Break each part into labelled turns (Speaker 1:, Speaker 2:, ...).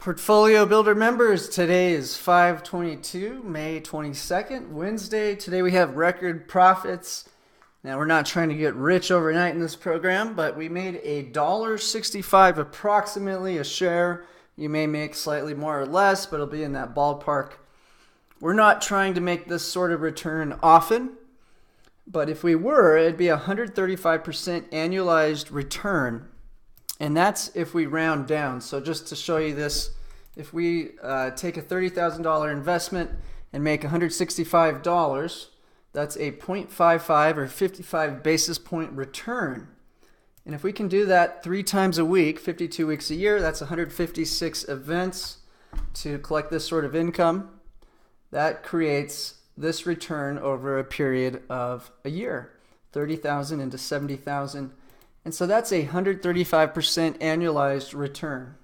Speaker 1: Portfolio Builder members, today is 5/22, May 22nd, Wednesday. Today we have record profits. Now we're not trying to get rich overnight in this program, but we made $1.65 approximately a share. You may make slightly more or less, but it'll be in that ballpark. We're not trying to make this sort of return often, but if we were, it'd be 135% annualized return. And that's if we round down. So just to show you this, if we take a $30,000 investment and make $165, that's a 0.55 or 55 basis point return. And if we can do that 3 times a week, 52 weeks a year, that's 156 events to collect this sort of income. That creates this return over a period of a year, 30,000 into 70,000. And so that's a 135% annualized return.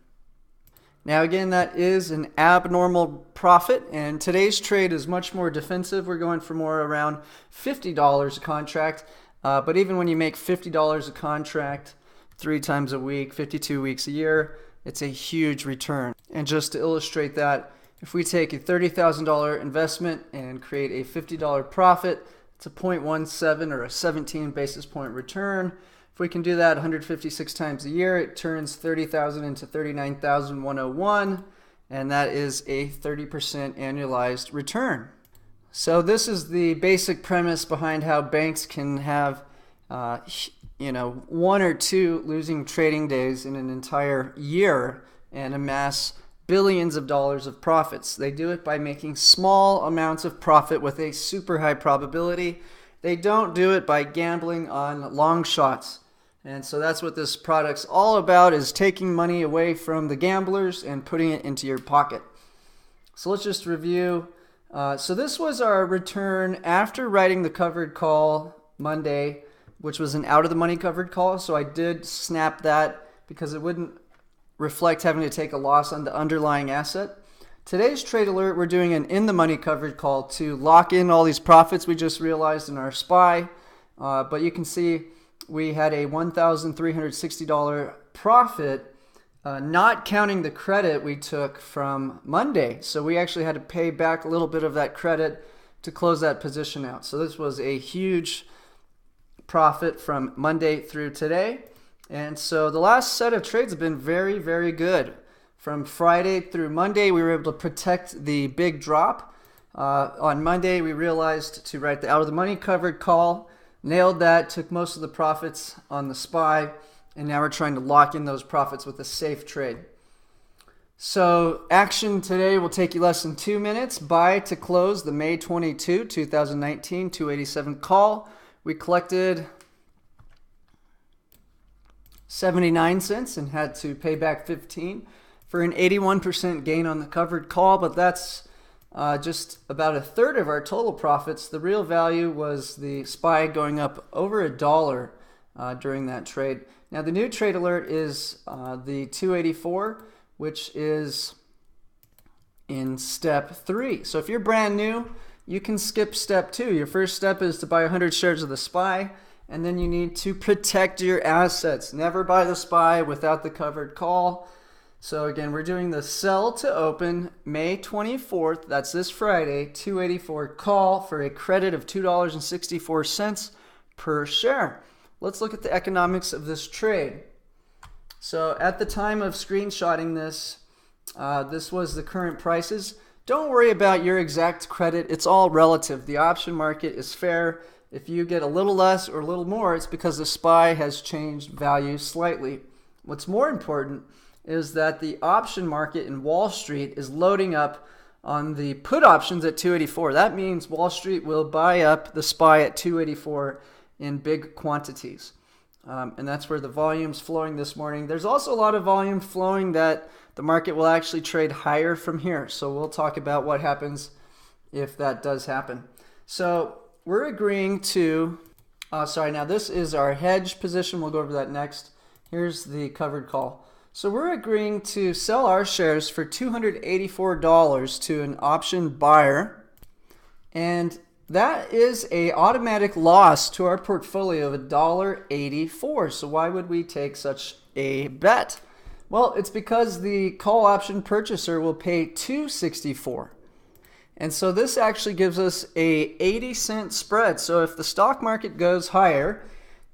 Speaker 1: Now again, that is an abnormal profit, and today's trade is much more defensive. We're going for more around $50 a contract, but even when you make $50 a contract 3 times a week, 52 weeks a year, it's a huge return. And just to illustrate that, if we take a $30,000 investment and create a $50 profit, it's a 0.17 or a 17 basis point return. If we can do that 156 times a year, it turns 30,000 into 39,101, and that is a 30% annualized return. So this is the basic premise behind how banks can have, 1 or 2 losing trading days in an entire year and amass billions of dollars of profits. They do it by making small amounts of profit with a super high probability. They don't do it by gambling on long shots. And so that's what this product's all about, is taking money away from the gamblers and putting it into your pocket. So let's just review. So this was our return after writing the covered call Monday, which was an out-of-the-money covered call. So I did snap that because it wouldn't reflect having to take a loss on the underlying asset. Today's trade alert, we're doing an in-the-money covered call to lock in all these profits we just realized in our SPY. But you can see we had a $1,360 profit, not counting the credit we took from Monday. So we actually had to pay back a little bit of that credit to close that position out. So this was a huge profit from Monday through today. And so the last set of trades have been very, very good. From Friday through Monday, we were able to protect the big drop. On Monday, we realized to write the out-of-the-money covered call. Nailed that, took most of the profits on the SPY, and now we're trying to lock in those profits with a safe trade. So action today will take you less than 2 minutes. Buy to close the May 22, 2019 287 call. We collected 79 cents and had to pay back 15 for an 81% gain on the covered call, but that's just about a third of our total profits. The real value was the SPY going up over $1 during that trade. Now the new trade alert is the 284, which is in step 3. So if you're brand new, you can skip step 2. Your first step is to buy 100 shares of the SPY, and then you need to protect your assets. Never buy the SPY without the covered call. So again, we're doing the sell to open May 24th, that's this Friday, 284 call for a credit of $2.64 per share. Let's look at the economics of this trade. So at the time of screenshotting this, this was the current prices. Don't worry about your exact credit, it's all relative. The option market is fair. If you get a little less or a little more, it's because the SPY has changed value slightly. What's more important is that the option market in Wall Street is loading up on the put options at 284. That means Wall Street will buy up the SPY at 284 in big quantities. And that's where the volume's flowing this morning. There's also a lot of volume flowing that the market will actually trade higher from here. So we'll talk about what happens if that does happen. So we're agreeing to, now this is our hedge position. We'll go over that next. Here's the covered call. So we're agreeing to sell our shares for $284 to an option buyer, and that is an automatic loss to our portfolio of $1.84. So why would we take such a bet? Well, it's because the call option purchaser will pay $2.64. And so this actually gives us a 80-cent spread. So if the stock market goes higher,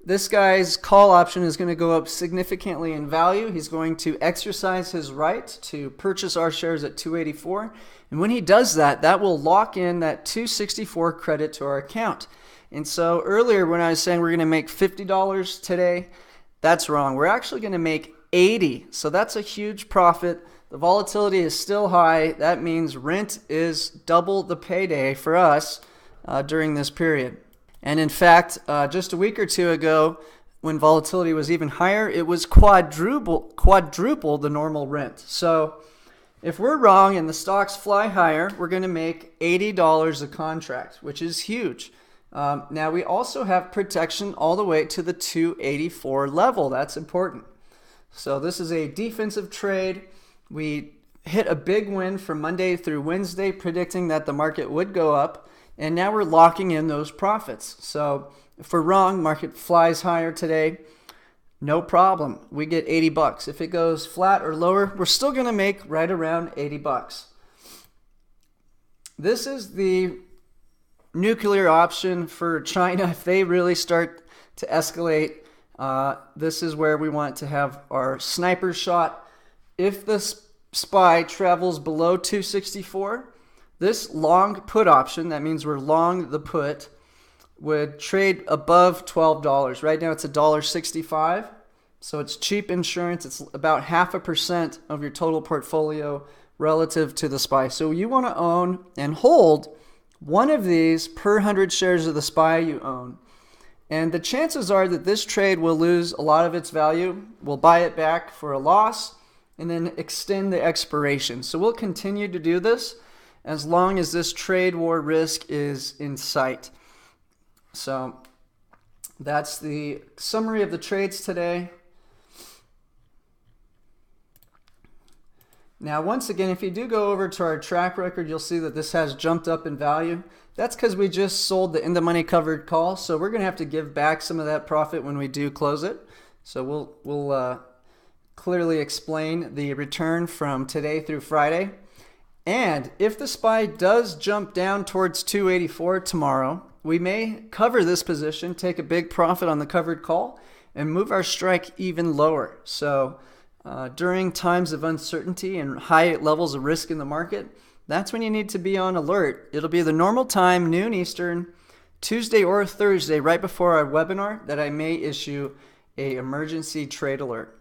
Speaker 1: this guy's call option is going to go up significantly in value. He's going to exercise his right to purchase our shares at $2.84. And when he does that, that will lock in that $2.64 credit to our account. And so earlier when I was saying we're going to make $50 today, that's wrong. We're actually going to make $80. So that's a huge profit. The volatility is still high. That means rent is double the payday for us during this period. And in fact, just a week or two ago, when volatility was even higher, it was quadruple the normal rent. So if we're wrong and the stocks fly higher, we're going to make $80 a contract, which is huge. Now, we also have protection all the way to the 284 level. That's important. So this is a defensive trade. We hit a big win from Monday through Wednesday, predicting that the market would go up. And now we're locking in those profits. So if we're wrong, market flies higher today, no problem. We get $80. If it goes flat or lower, we're still going to make right around $80. This is the nuclear option for China. If they really start to escalate, this is where we want to have our sniper shot. If the SPY travels below 264, this long put option, that means we're long the put, would trade above $12. Right now it's $1.65, so it's cheap insurance. It's about 0.5% of your total portfolio relative to the SPY. So you want to own and hold one of these per 100 shares of the SPY you own. And the chances are that this trade will lose a lot of its value. We'll buy it back for a loss and then extend the expiration. So we'll continue to do this as long as this trade war risk is in sight. So that's the summary of the trades today. Now, once again, if you do go over to our track record, you'll see that this has jumped up in value. That's because we just sold the in-the-money covered call, so we're going to have to give back some of that profit when we do close it. So we'll clearly explain the return from today through Friday. And if the SPY does jump down towards 284 tomorrow, we may cover this position, take a big profit on the covered call, and move our strike even lower. So during times of uncertainty and high levels of risk in the market, that's when you need to be on alert. It'll be the normal time, noon Eastern, Tuesday or Thursday, right before our webinar, that I may issue an emergency trade alert.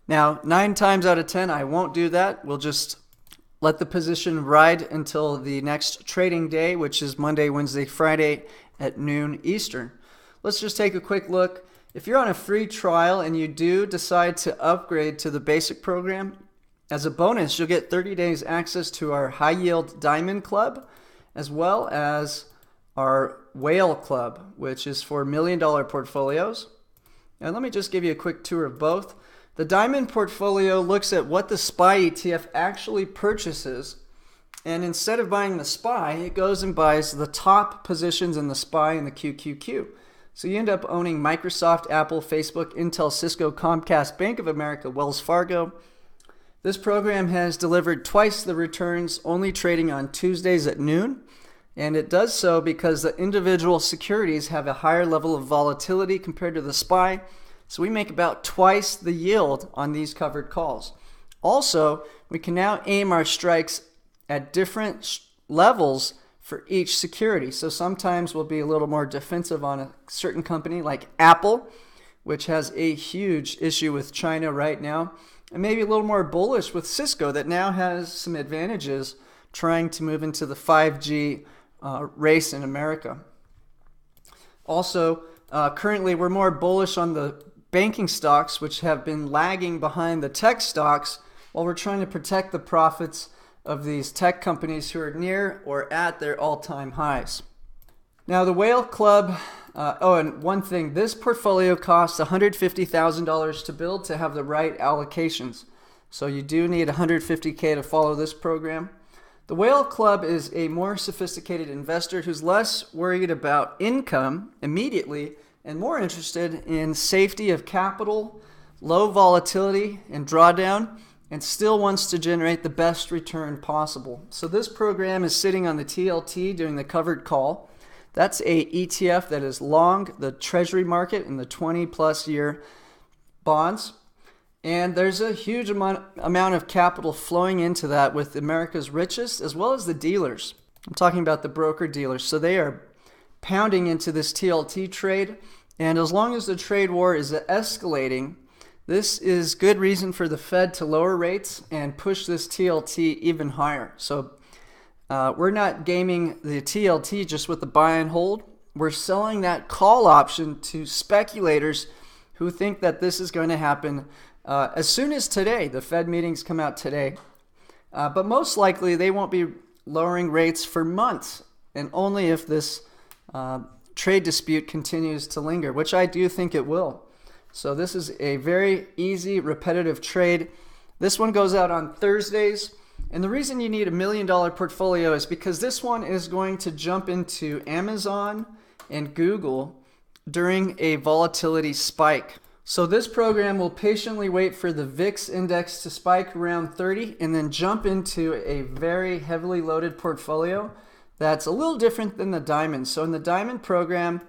Speaker 1: Now, 9 times out of 10, I won't do that. We'll just let the position ride until the next trading day, which is Monday, Wednesday, Friday at noon Eastern. Let's just take a quick look. If you're on a free trial and you do decide to upgrade to the basic program, as a bonus, you'll get 30 days access to our High Yield Diamond Club, as well as our Whale Club, which is for $1 million portfolios. And let me just give you a quick tour of both. The Diamond portfolio looks at what the SPY ETF actually purchases, and instead of buying the SPY, it goes and buys the top positions in the SPY and the QQQ. So you end up owning Microsoft, Apple, Facebook, Intel, Cisco, Comcast, Bank of America, Wells Fargo. This program has delivered twice the returns, only trading on Tuesdays at noon. And it does so because the individual securities have a higher level of volatility compared to the SPY. So we make about twice the yield on these covered calls. Also, we can now aim our strikes at different levels for each security. So sometimes we'll be a little more defensive on a certain company like Apple, which has a huge issue with China right now, and maybe a little more bullish with Cisco that now has some advantages trying to move into the 5G race in America. Also, currently we're more bullish on the banking stocks, which have been lagging behind the tech stocks, while we're trying to protect the profits of these tech companies who are near or at their all-time highs. Now, the Whale Club, and one thing, this portfolio costs $150,000 to build to have the right allocations. So you do need $150K to follow this program. The Whale Club is a more sophisticated investor who's less worried about income immediately and more interested in safety of capital, low volatility and drawdown, and still wants to generate the best return possible. So this program is sitting on the TLT doing the covered call. That's a ETF that is long the treasury market in the 20+ year bonds. And there's a huge amount of capital flowing into that with America's richest as well as the dealers. I'm talking about the broker dealers. So they are pounding into this TLT trade. And as long as the trade war is escalating, this is good reason for the Fed to lower rates and push this TLT even higher. So we're not gaming the TLT just with the buy and hold. We're selling that call option to speculators who think that this is going to happen as soon as today. The Fed meetings come out today. But most likely they won't be lowering rates for months, and only if this trade dispute continues to linger, which I do think it will. So this is a very easy, repetitive trade. This one goes out on Thursdays. And the reason you need $1 million portfolio is because this one is going to jump into Amazon and Google during a volatility spike. So this program will patiently wait for the VIX index to spike around 30 and then jump into a very heavily loaded portfolio that's a little different than the Diamond. So in the Diamond program,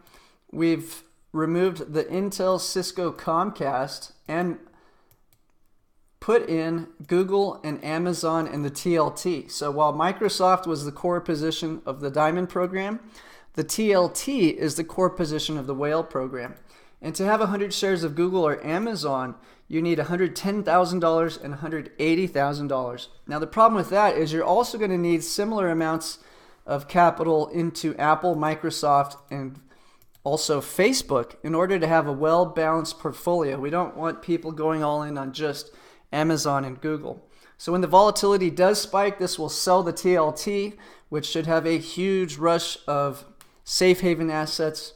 Speaker 1: we've removed the Intel, Cisco, Comcast, and put in Google and Amazon and the TLT. So while Microsoft was the core position of the Diamond program, the TLT is the core position of the Whale program. And to have 100 shares of Google or Amazon, you need $110,000 and $180,000. Now the problem with that is you're also going to need similar amounts of capital into Apple, Microsoft, and also Facebook in order to have a well-balanced portfolio. We don't want people going all in on just Amazon and Google. So when the volatility does spike, this will sell the TLT, which should have a huge rush of safe haven assets,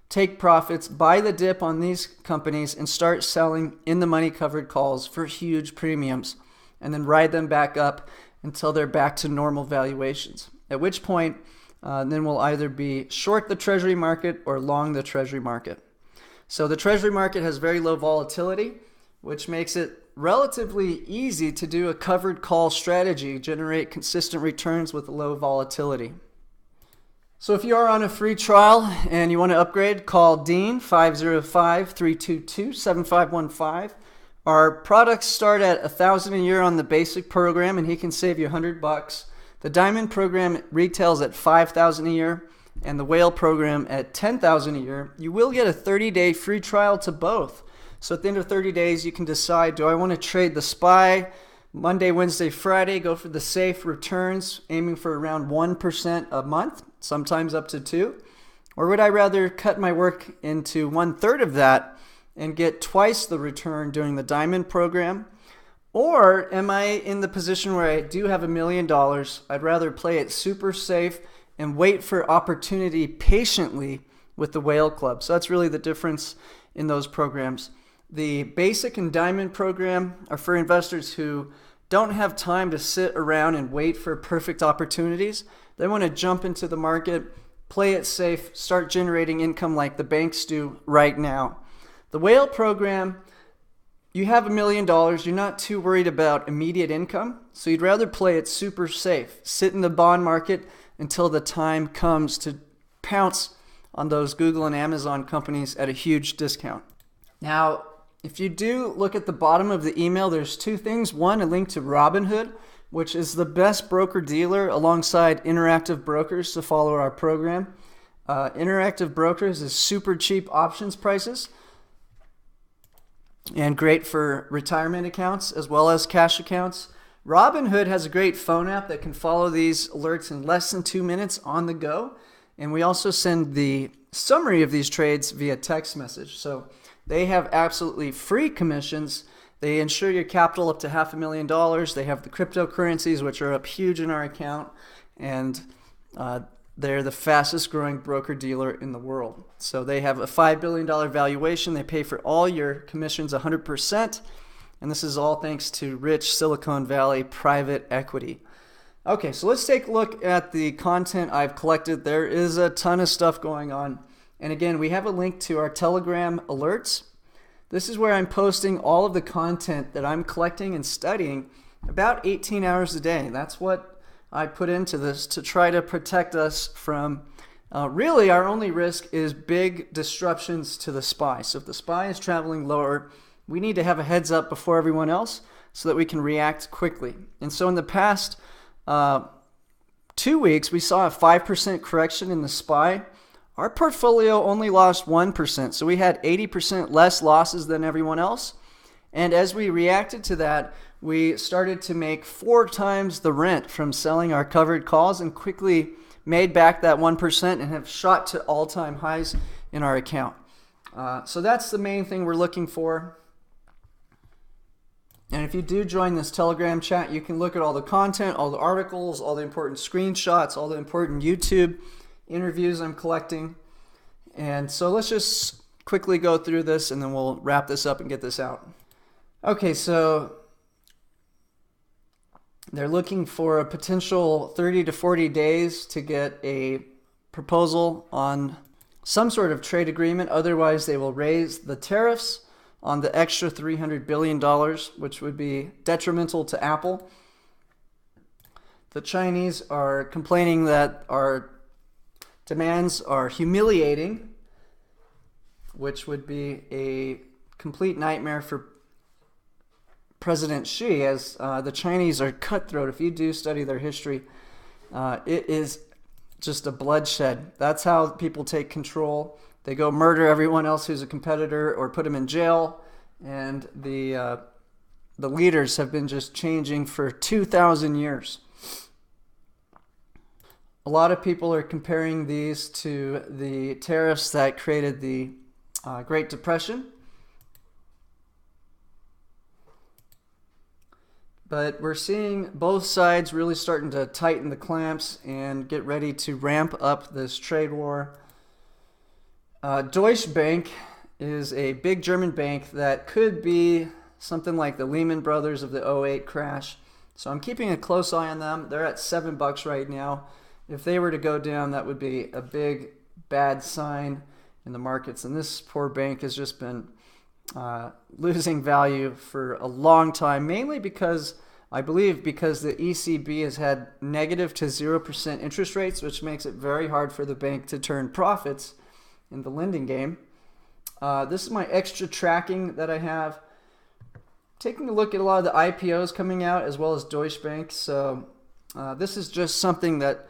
Speaker 1: take profits, buy the dip on these companies, and start selling in the money covered calls for huge premiums, and then ride them back up until they're back to normal valuations. At which point, then we'll either be short the treasury market or long the treasury market. So the treasury market has very low volatility, which makes it relatively easy to do a covered call strategy, generate consistent returns with low volatility. So if you are on a free trial and you want to upgrade, call Dean 505-322-7515. Our products start at $1,000 a year on the basic program, and he can save you $100. The Diamond program retails at $5,000 a year, and the Whale program at $10,000 a year. You will get a 30-day free trial to both. So at the end of 30 days, you can decide, do I want to trade the SPY Monday, Wednesday, Friday, go for the safe returns, aiming for around 1% a month, sometimes up to 2%? Or would I rather cut my work into 1/3 of that and get twice the return during the Diamond program? Or am I in the position where I do have $1 million? I'd rather play it super safe and wait for opportunity patiently with the Whale Club. So that's really the difference in those programs. The basic and Diamond program are for investors who don't have time to sit around and wait for perfect opportunities. They want to jump into the market, play it safe, start generating income like the banks do right now. The Whale program, you have $1 million, you're not too worried about immediate income, so you'd rather play it super safe. Sit in the bond market until the time comes to pounce on those Google and Amazon companies at a huge discount. Now, if you do look at the bottom of the email, there's two things. One, a link to Robinhood, which is the best broker-dealer alongside Interactive Brokers to follow our program. Interactive Brokers is super cheap options prices and great for retirement accounts as well as cash accounts. Robinhood has a great phone app that can follow these alerts in less than 2 minutes on the go. And we also send the summary of these trades via text message. So they have absolutely free commissions. They insure your capital up to $500,000. They have the cryptocurrencies, which are up huge in our account. And they're the fastest growing broker dealer in the world. So they have a $5 billion valuation. They pay for all your commissions 100%. And this is all thanks to rich Silicon Valley private equity. Okay, so let's take a look at the content I've collected. There is a ton of stuff going on. And again, we have a link to our Telegram alerts. This is where I'm posting all of the content that I'm collecting and studying about 18 hours a day. That's what I put into this to try to protect us from really our only risk is big disruptions to the SPY. So if the SPY is traveling lower, we need to have a heads up before everyone else so that we can react quickly. And so in the past 2 weeks, we saw a 5% correction in the SPY. Our portfolio only lost 1%, so we had 80% less losses than everyone else. And as we reacted to that, we started to make 4 times the rent from selling our covered calls and quickly made back that 1% and have shot to all-time highs in our account. So that's the main thing we're looking for. And if you do join this Telegram chat, you can look at all the content, all the articles, all the important screenshots, all the important YouTube interviews I'm collecting. And so let's just quickly go through this and then we'll wrap this up and get this out. Okay, so they're looking for a potential 30 to 40 days to get a proposal on some sort of trade agreement. Otherwise, they will raise the tariffs on the extra $300 billion, which would be detrimental to Apple. The Chinese are complaining that our demands are humiliating, which would be a complete nightmare for President Xi, as the Chinese are cutthroat. If you do study their history, it is just a bloodshed. That's how people take control. They go murder everyone else who's a competitor or put them in jail. And the leaders have been just changing for 2,000 years. A lot of people are comparing these to the tariffs that created the Great Depression. But we're seeing both sides really starting to tighten the clamps and get ready to ramp up this trade war. Deutsche Bank is a big German bank that could be something like the Lehman Brothers of the '08 crash. So I'm keeping a close eye on them. They're at $7 right now. If they were to go down, that would be a big bad sign in the markets. And this poor bank has just been losing value for a long time, mainly because I believe because the ECB has had negative to 0% interest rates, which makes it very hard for the bank to turn profits in the lending game. This is my extra tracking that I have. Taking a look at a lot of the IPOs coming out as well as Deutsche Bank. So this is just something that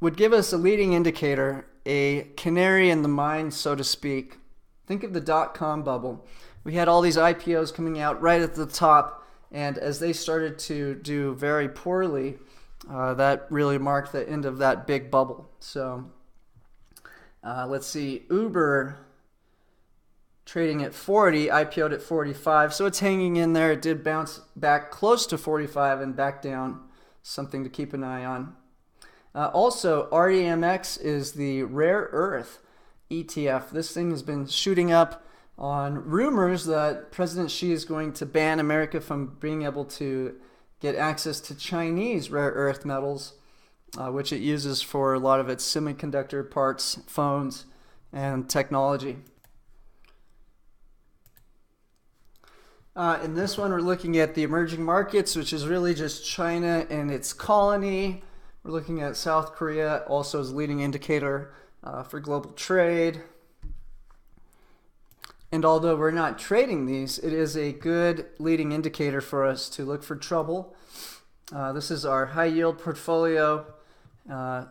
Speaker 1: would give us a leading indicator, a canary in the mine, so to speak. Think of the dot-com bubble. We had all these IPOs coming out right at the top, and as they started to do very poorly, that really marked the end of that big bubble. So let's see, Uber trading at 40, IPO'd at 45, so it's hanging in there. It did bounce back close to 45 and back down, something to keep an eye on. Also, REMX is the rare earth ETF. This thing has been shooting up on rumors that President Xi is going to ban America from being able to get access to Chinese rare earth metals, which it uses for a lot of its semiconductor parts, phones, and technology. In this one, we're looking at the emerging markets, which is really just China and its colony. We're looking at South Korea also as a leading indicator for global trade. And although we're not trading these, it is a good leading indicator for us to look for trouble. This is our high yield portfolio.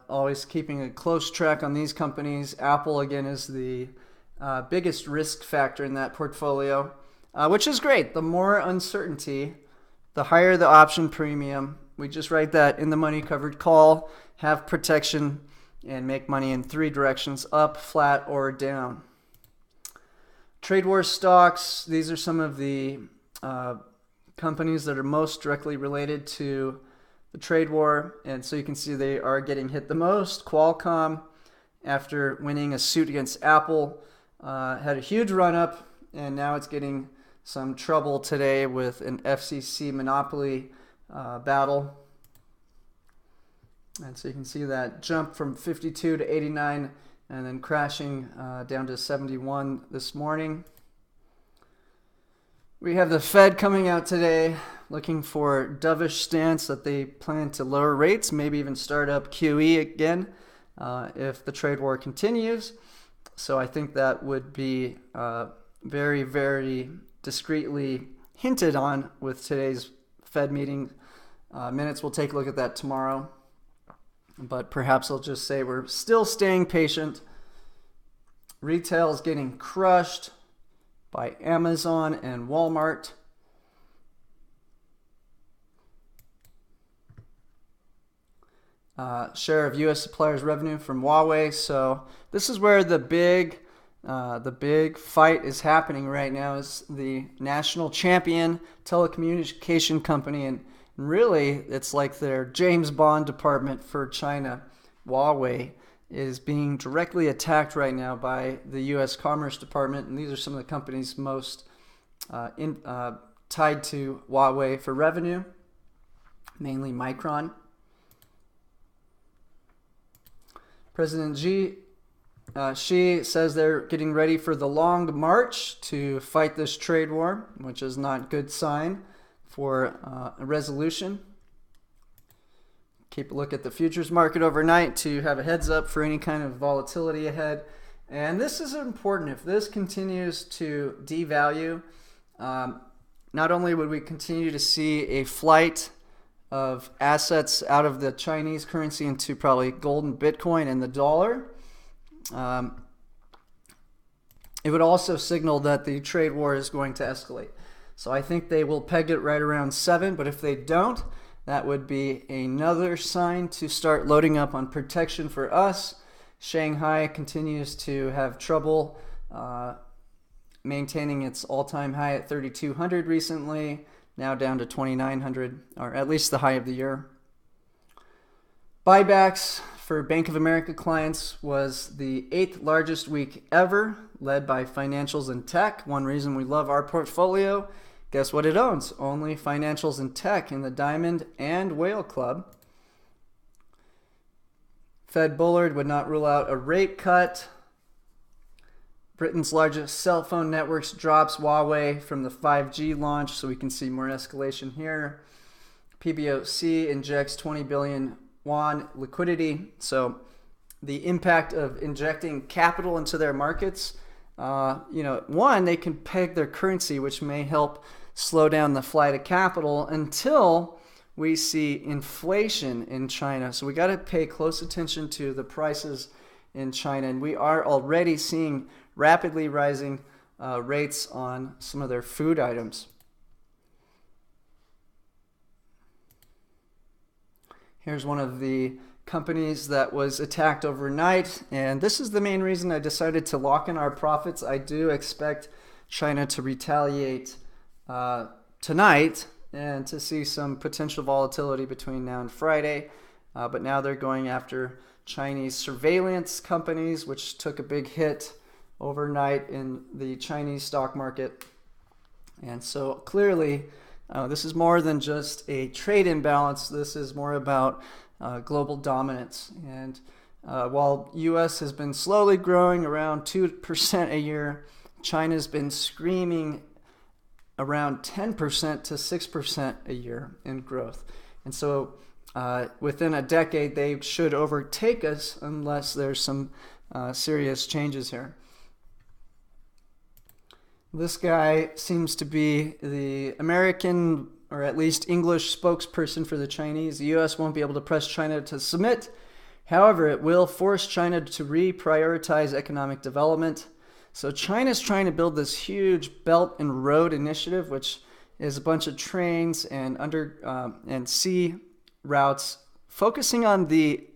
Speaker 1: Always keeping a close track on these companies. Apple, again, is the biggest risk factor in that portfolio, which is great. The more uncertainty, the higher the option premium. We just write that in the money covered call, have protection, and make money in 3 directions, up, flat, or down. Trade war stocks, these are some of the companies that are most directly related to the trade war. And so you can see they are getting hit the most. Qualcomm, after winning a suit against Apple, had a huge run up, and now it's getting some trouble today with an FCC monopoly battle. And so you can see that jump from 52 to 89 and then crashing down to 71 this morning. We have the Fed coming out today looking for dovish stance that they plan to lower rates, maybe even start up QE again if the trade war continues. So I think that would be very, very discreetly hinted on with today's Fed meeting minutes. We'll take a look at that tomorrow. But perhaps I'll just say we're still staying patient. Retail is getting crushed by Amazon and Walmart. Share of U.S. suppliers' revenue from Huawei. So this is where the big fight is happening right now. Is the national champion telecommunication company, and really it's like their James Bond department for China. Huawei is being directly attacked right now by the U.S. Commerce Department, and these are some of the companies most tied to Huawei for revenue, mainly Micron. President Xi says they're getting ready for the long march to fight this trade war, which is not a good sign for a resolution. Keep a look at the futures market overnight to have a heads up for any kind of volatility ahead. And this is important. If this continues to devalue, not only would we continue to see a flight of assets out of the Chinese currency into probably gold and Bitcoin and the dollar, it would also signal that the trade war is going to escalate. So I think they will peg it right around 7, but if they don't, that would be another sign to start loading up on protection for us. Shanghai continues to have trouble maintaining its all-time high at 3,200 recently, now down to 2,900, or at least the high of the year. Buybacks for Bank of America clients was the 8th largest week ever, led by financials and tech. One reason we love our portfolio, guess what it owns? Only financials and tech in the Diamond and Whale Club. Fed Bullard would not rule out a rate cut. Britain's largest cell phone networks drops Huawei from the 5G launch, so we can see more escalation here. PBOC injects 20 billion yuan liquidity. So the impact of injecting capital into their markets, one, they can peg their currency, which may help slow down the flight of capital until we see inflation in China. So we got to pay close attention to the prices in China, and we are already seeing rapidly rising rates on some of their food items. Here's one of the companies that was attacked overnight, and this is the main reason I decided to lock in our profits. I do expect China to retaliate tonight and to see some potential volatility between now and Friday, but now they're going after Chinese surveillance companies, which took a big hit overnight in the Chinese stock market. And so clearly this is more than just a trade imbalance. This is more about global dominance. And while US has been slowly growing around 2% a year, China's been screaming around 10% to 6% a year in growth. And so within a decade, they should overtake us unless there's some serious changes here. This guy seems to be the American, or at least English, spokesperson for the Chinese. The U.S. won't be able to press China to submit. However, it will force China to reprioritize economic development. So China's trying to build this huge Belt and Road Initiative, which is a bunch of trains and and sea routes focusing on the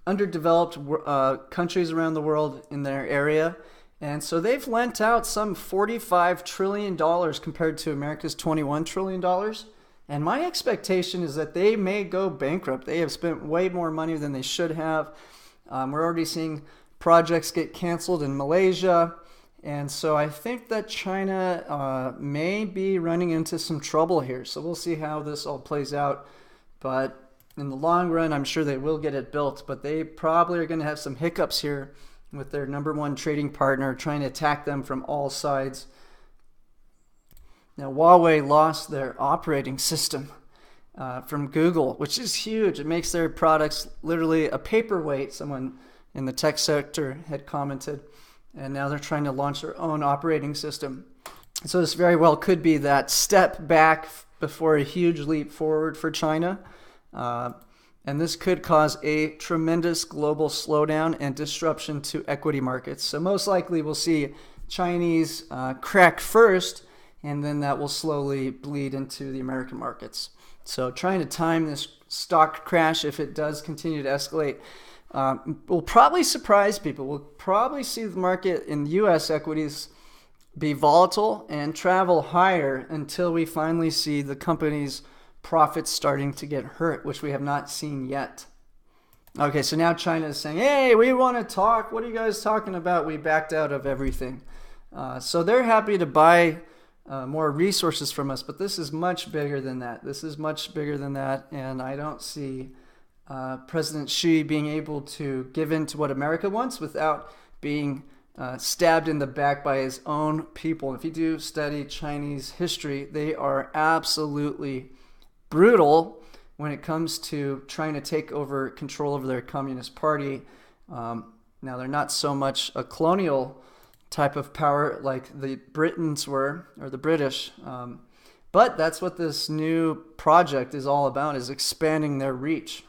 Speaker 1: underdeveloped countries around the world in their area. And so they've lent out some $45 trillion compared to America's $21 trillion. And my expectation is that they may go bankrupt. They have spent way more money than they should have. We're already seeing projects get canceled in Malaysia. And so I think that China may be running into some trouble here. So we'll see how this all plays out. But in the long run, I'm sure they will get it built. But they probably are going to have some hiccups here with their number one trading partner, trying to attack them from all sides. Now, Huawei lost their operating system from Google, which is huge. It makes their products literally a paperweight, someone in the tech sector had commented. And now they're trying to launch their own operating system. So this very well could be that step back before a huge leap forward for China. And this could cause a tremendous global slowdown and disruption to equity markets. So most likely we'll see Chinese crack first, and then that will slowly bleed into the American markets. So trying to time this stock crash, if it does continue to escalate, will probably surprise people. We'll probably see the market in U.S. equities be volatile and travel higher until we finally see the company's profits starting to get hurt, which we have not seen yet. Okay, so now China is saying, hey, we want to talk. What are you guys talking about? We backed out of everything. So they're happy to buy more resources from us, but this is much bigger than that. This is much bigger than that, and I don't see President Xi being able to give in to what America wants without being stabbed in the back by his own people. If you do study Chinese history, they are absolutely brutal when it comes to trying to take over control over their Communist Party. Now, they're not so much a colonial type of power like the Britons were, or the British, but that's what this new project is all about, is expanding their reach.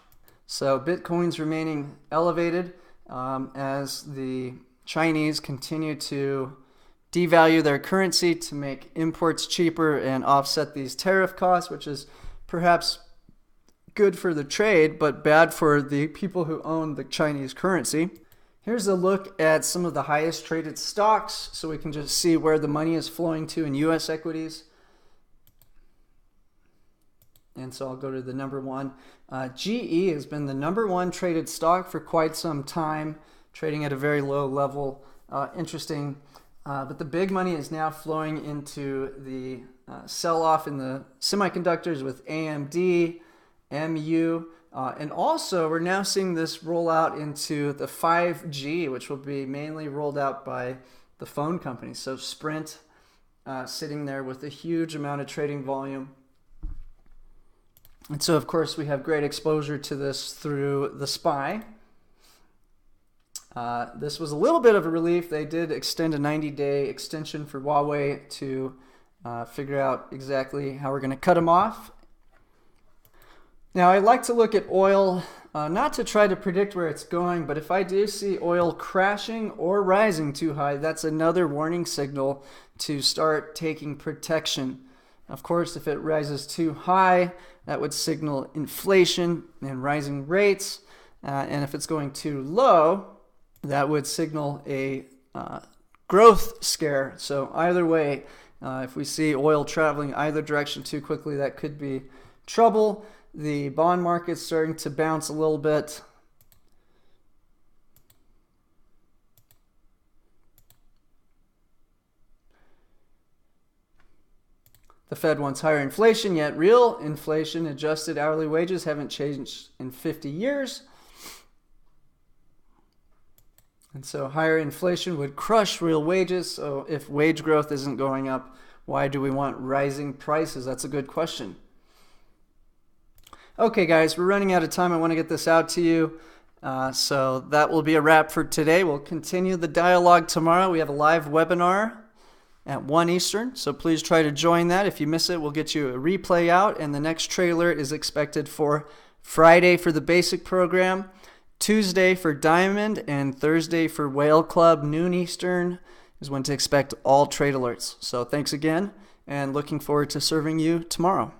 Speaker 1: So Bitcoin's remaining elevated as the Chinese continue to devalue their currency to make imports cheaper and offset these tariff costs, which is perhaps good for the trade, but bad for the people who own the Chinese currency. Here's a look at some of the highest traded stocks, so we can just see where the money is flowing to in U.S. equities. And so I'll go to the number one. GE has been the number one traded stock for quite some time, trading at a very low level. Interesting. But the big money is now flowing into the sell-off in the semiconductors with AMD, MU, and also we're now seeing this roll out into the 5G, which will be mainly rolled out by the phone companies. So Sprint sitting there with a huge amount of trading volume. And so, of course, we have great exposure to this through the SPY. This was a little bit of a relief. They did extend a 90-day extension for Huawei to figure out exactly how we're going to cut them off. Now, I like to look at oil, not to try to predict where it's going, but if I do see oil crashing or rising too high, that's another warning signal to start taking protection. Of course, if it rises too high, that would signal inflation and rising rates. And if it's going too low, that would signal a growth scare. So either way, if we see oil traveling either direction too quickly, that could be trouble. The bond market's starting to bounce a little bit. The Fed wants higher inflation, yet real inflation, adjusted hourly wages, haven't changed in 50 years. And so higher inflation would crush real wages. So if wage growth isn't going up, why do we want rising prices? That's a good question. Okay, guys, we're running out of time. I want to get this out to you. So that will be a wrap for today. We'll continue the dialogue tomorrow. We have a live webinar at 1 Eastern, so please try to join that. If you miss it, we'll get you a replay out, and the next trailer is expected for Friday for the basic program, Tuesday for Diamond, and Thursday for Whale Club. Noon Eastern is when to expect all trade alerts. So thanks again, and looking forward to serving you tomorrow.